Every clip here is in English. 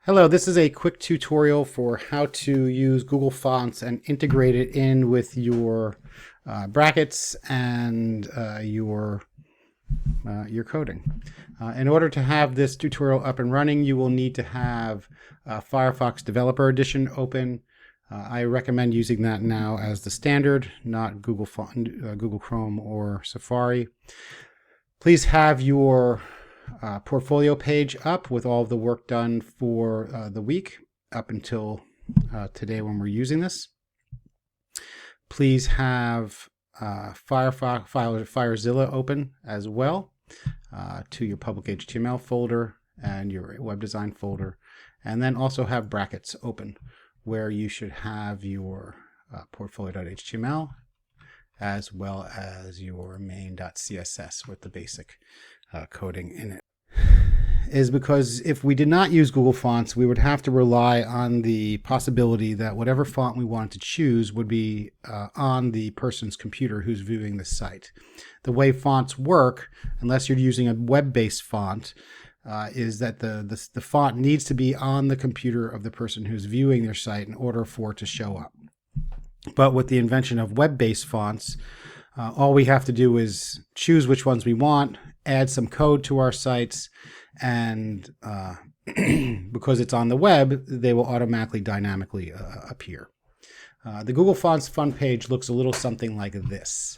Hello, this is a quick tutorial for how to use Google Fonts and integrate it in with your brackets and your coding. In order to have this tutorial up and running, you will need to have Firefox Developer Edition open. I recommend using that now as the standard, not Google Chrome or Safari. Please have your portfolio page up with all of the work done for the week up until today when we're using this. Please have FileZilla open as well to your public HTML folder and your web design folder, and then also have brackets open where you should have your portfolio.html as well as your main.css with the basic coding in it. Is because if we did not use Google Fonts, we would have to rely on the possibility that whatever font we wanted to choose would be on the person's computer who's viewing the site. The way fonts work, unless you're using a web-based font, is that the font needs to be on the computer of the person who's viewing their site in order for it to show up. But with the invention of web-based fonts, all we have to do is choose which ones we want, add some code to our sites, and because it's on the web, they will automatically dynamically appear. The Google Fonts Fun page looks a little something like this.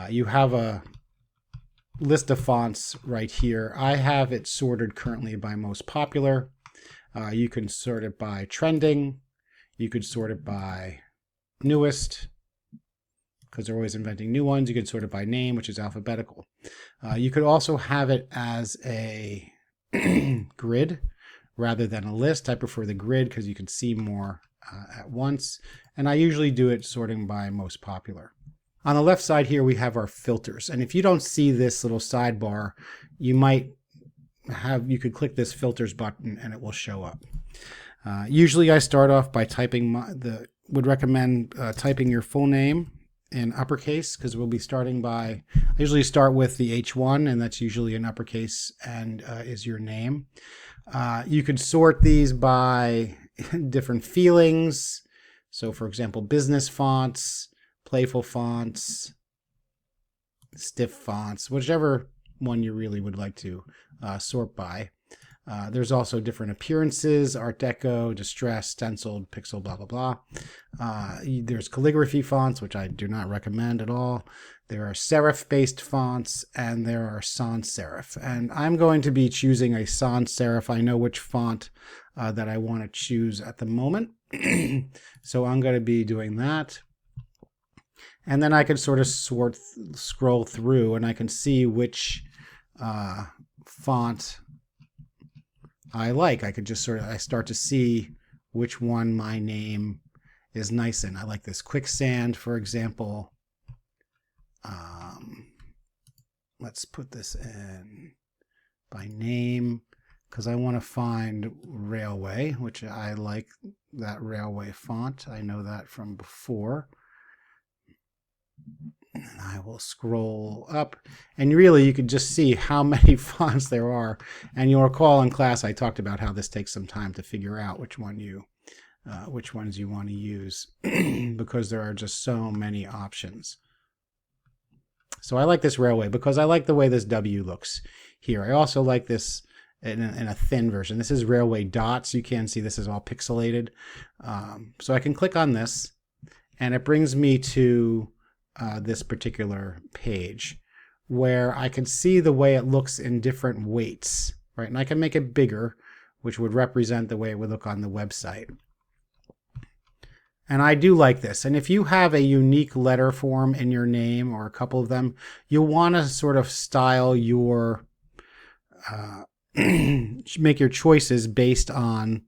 You have a list of fonts right here. I have it sorted currently by most popular. You can sort it by trending. You could sort it by newest, because they're always inventing new ones. You can sort it by name, which is alphabetical. You could also have it as a grid rather than a list. I prefer the grid because you can see more at once. And I usually do it sorting by most popular. On the left side here, we have our filters. And if you don't see this little sidebar, you could click this filters button and it will show up. Usually I start off by would recommend typing your full name in uppercase, because we'll be starting by, I usually start with the H1, and that's usually in uppercase and is your name. You could sort these by different feelings. So for example, business fonts, playful fonts, stiff fonts, whichever one you really would like to sort by. There's also different appearances: Art Deco, Distress, Stenciled, Pixel, blah, blah, blah. There's calligraphy fonts, which I do not recommend at all. There are serif-based fonts, and there are sans serif. And I'm going to be choosing a sans serif. I know which font that I want to choose at the moment. So I'm going to be doing that. And then I can sort of scroll through, and I can see which font I like. I could just I start to see which one my name is nice in. I like this Quicksand, for example. Let's put this in by name because I want to find Railway, which I like that Railway font. I know that from before. And I will scroll up, and really you can just see how many fonts there are. And you'll recall in class I talked about how this takes some time to figure out which ones you want to use because there are just so many options. So I like this Railway because I like the way this W looks here. I also like this in a thin version. This is Railway Dots. You can see this is all pixelated. So I can click on this, and it brings me to this particular page where I can see the way it looks in different weights, right? And I can make it bigger, which would represent the way it would look on the website. And I do like this. And if you have a unique letter form in your name or a couple of them, you'll want to sort of style your, make your choices based on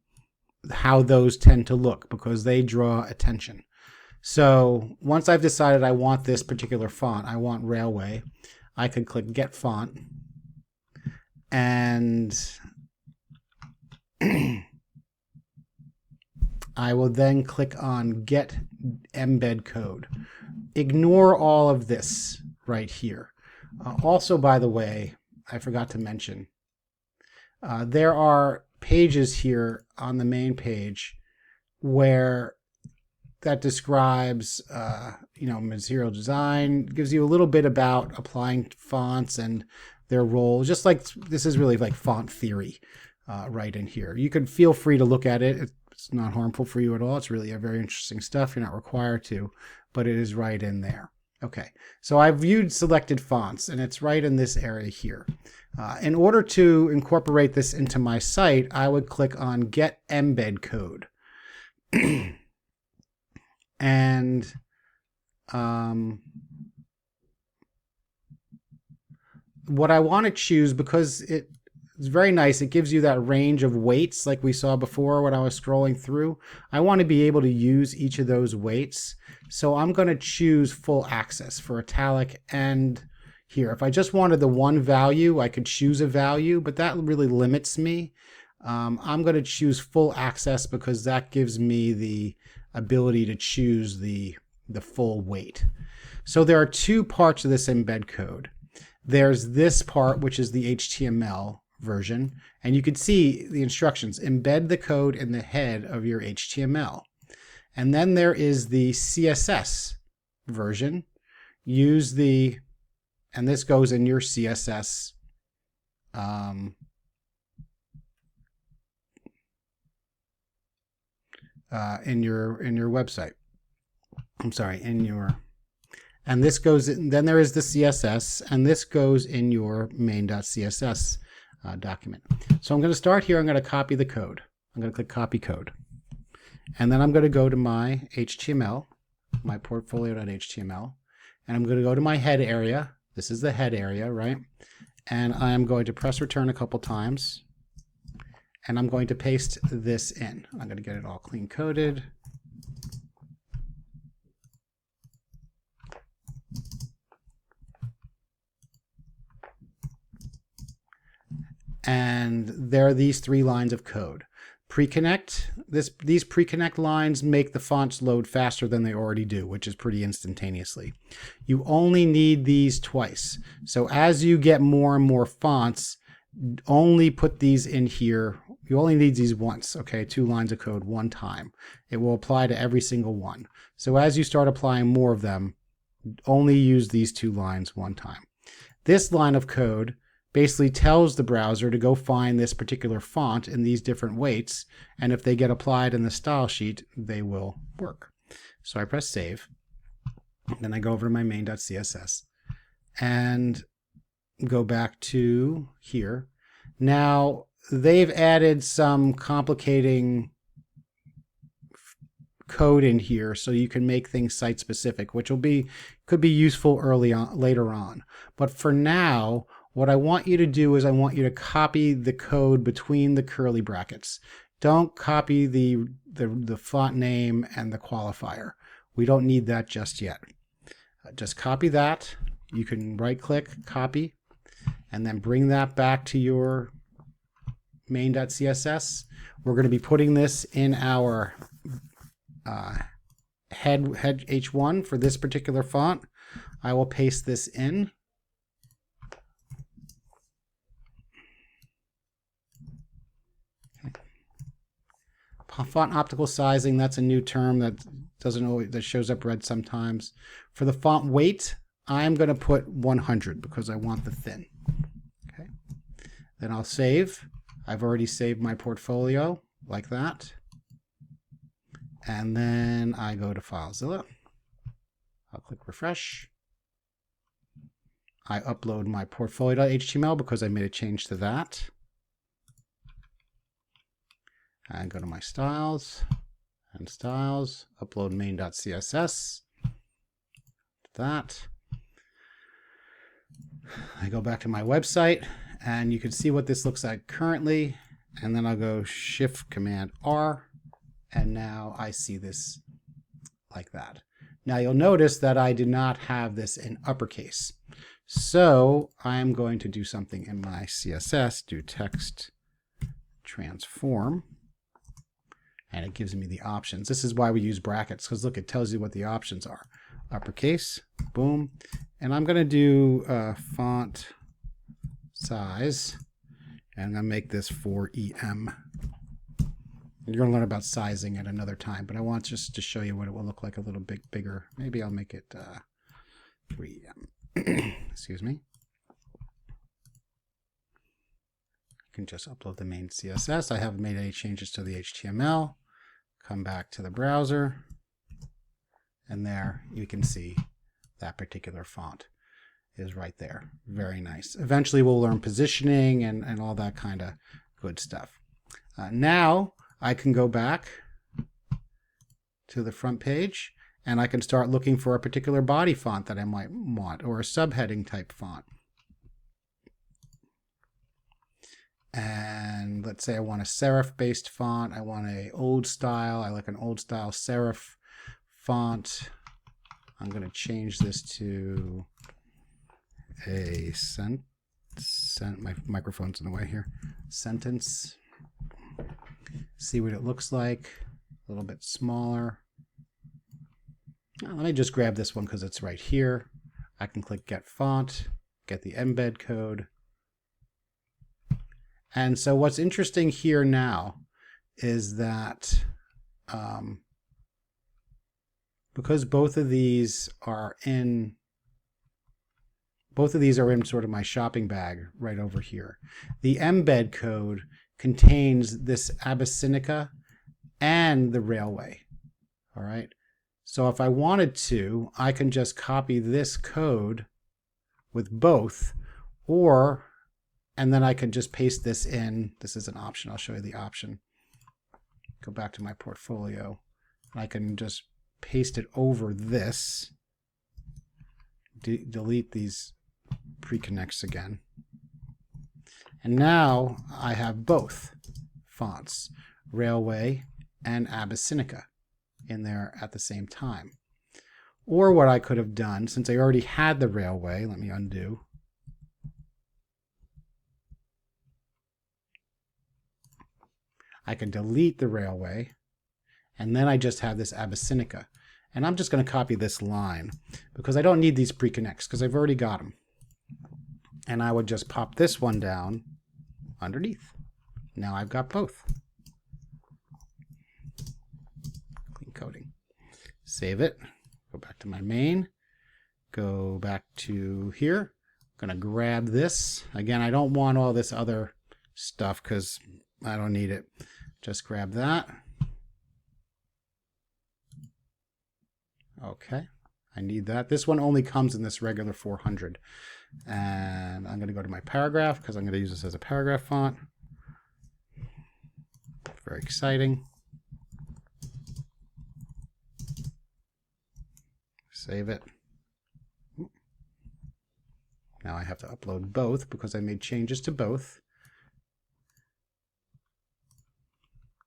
how those tend to look because they draw attention. So once I've decided I want this particular font, I want Railway, I could click Get Font, and I will then click on Get Embed Code. Ignore all of this right here. Also, by the way, I forgot to mention, there are pages here on the main page where that describes, material design, gives you a little bit about applying fonts and their role. Just like this is really like font theory right in here. You can feel free to look at it. It's not harmful for you at all. It's really a very interesting stuff. You're not required to, but it is right in there. Okay, so I've viewed selected fonts, and it's right in this area here. In order to incorporate this into my site, I would click on Get Embed Code. And what I want to choose, because it's very nice, it gives you that range of weights like we saw before when I was scrolling through. I want to be able to use each of those weights. So I'm going to choose full access for italic and here. If I just wanted the one value, I could choose a value, but that really limits me. I'm going to choose full access because that gives me the ability to choose the full weight. So there are two parts of this embed code. There's this part, which is the HTML version, and you can see the instructions. Embed the code in the head of your HTML. And then there is the CSS version. And this goes in your CSS in your website. I'm sorry, and this goes in, then there is the CSS, and this goes in your main.css document. So I'm going to start here. I'm going to copy the code. I'm going to click copy code. And then I'm going to go to my HTML, my portfolio.html, and I'm going to go to my head area. This is the head area, right? And I'm going to press return a couple times. And I'm going to paste this in. I'm going to get it all clean coded. And there are these 3 lines of code. Pre-connect, these pre-connect lines make the fonts load faster than they already do, which is pretty instantaneously. You only need these twice. So as you get more and more fonts, only put these in here. You only need these once, okay? 2 lines of code one time. It will apply to every single one. So as you start applying more of them, only use these 2 lines one time. This line of code basically tells the browser to go find this particular font in these different weights, and if they get applied in the style sheet, they will work. So I press save, then I go over to my main.css and go back to here. Now they've added some complicating code in here so you can make things site specific, which could be useful later on. But for now, what I want you to do is I want you to copy the code between the curly brackets. Don't copy the font name and the qualifier. We don't need that just yet. Just copy that. You can right click, copy, and then bring that back to your main.css. We're going to be putting this in our head H1 for this particular font. I will paste this in. Font optical sizing, that's a new term that shows up red sometimes. For the font weight, I'm going to put 100 because I want the thin. Okay. Then I'll save. I've already saved my portfolio like that. And then I go to FileZilla. I'll click refresh. I upload my portfolio.html because I made a change to that. And go to my styles and styles, upload main.css. That. I go back to my website and you can see what this looks like currently. And then I'll go Shift Command R. And now I see this like that. Now you'll notice that I did not have this in uppercase. So I'm going to do something in my CSS, do text transform. And it gives me the options. This is why we use brackets, because look, it tells you what the options are. Uppercase, boom. And I'm going to do font size, and I'm going to make this 4EM You're going to learn about sizing at another time, but I want just to show you what it will look like a little bit bigger. Maybe I'll make it 3. Excuse me. I can just upload the main CSS. I haven't made any changes to the HTML. Come back to the browser, and there you can see that particular font is right there. Very nice. Eventually we'll learn positioning and all that kind of good stuff. Now I can go back to the front page and I can start looking for a particular body font that I might want, or a subheading type font. And let's say I want a serif based font. I want a old style. I like an old style serif font. I'm going to change this to a my microphone's in the way here. Sentence. See what it looks like. A little bit smaller. Let me just grab this one because it's right here. I can click Get Font, get the embed code. And so what's interesting here now is that because both of these are in sort of my shopping bag right over here, the embed code contains this Abyssinica and the railway. All right. So if I wanted to, I can just copy this code with both, and then I can just paste this in. This is an option. I'll show you the option. Go back to my portfolio. I can just paste it over this. Delete these pre-connects again. And now I have both fonts, Railway and Abyssinica, in there at the same time. Or what I could have done, since I already had the Railway, let me undo. I can delete the Railway, and then I just have this Abyssinica. And I'm just going to copy this line because I don't need these pre-connects because I've already got them. And I would just pop this one down underneath. Now I've got both. Clean coding. Save it. Go back to my main. Go back to here. I'm going to grab this. Again, I don't want all this other stuff because I don't need it. Just grab that. Okay, I need that. This one only comes in this regular 400. And I'm going to go to my paragraph because I'm going to use this as a paragraph font. Very exciting. Save it. Now I have to upload both because I made changes to both.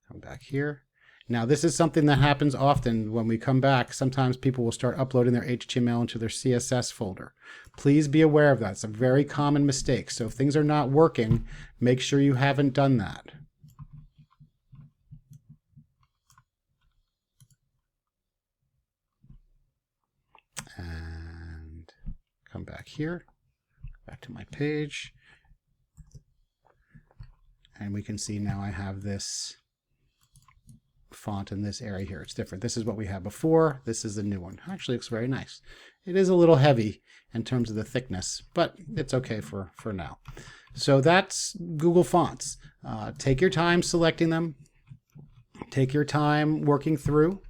Come back here. Now, this is something that happens often when we come back. Sometimes people will start uploading their HTML into their CSS folder. Please be aware of that. It's a very common mistake. So if things are not working, make sure you haven't done that. And come back here, back to my page. And we can see now I have this font in this area here. It's different. This is what we had before. This is the new one. Actually looks very nice. It is a little heavy in terms of the thickness, but it's okay for now. So that's Google Fonts. Take your time selecting them. Take your time working through.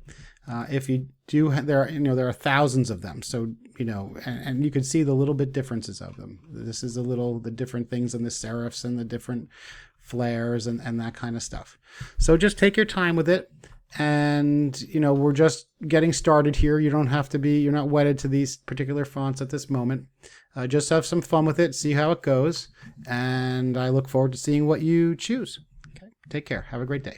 If you do, there are thousands of them. So and you can see the little bit differences of them. This is the different things in the serifs and the different flares and that kind of stuff. So just take your time with it. And, we're just getting started here. You don't have to be, you're not wedded to these particular fonts at this moment. Just have some fun with it, see how it goes. And I look forward to seeing what you choose. Okay. Take care. Have a great day.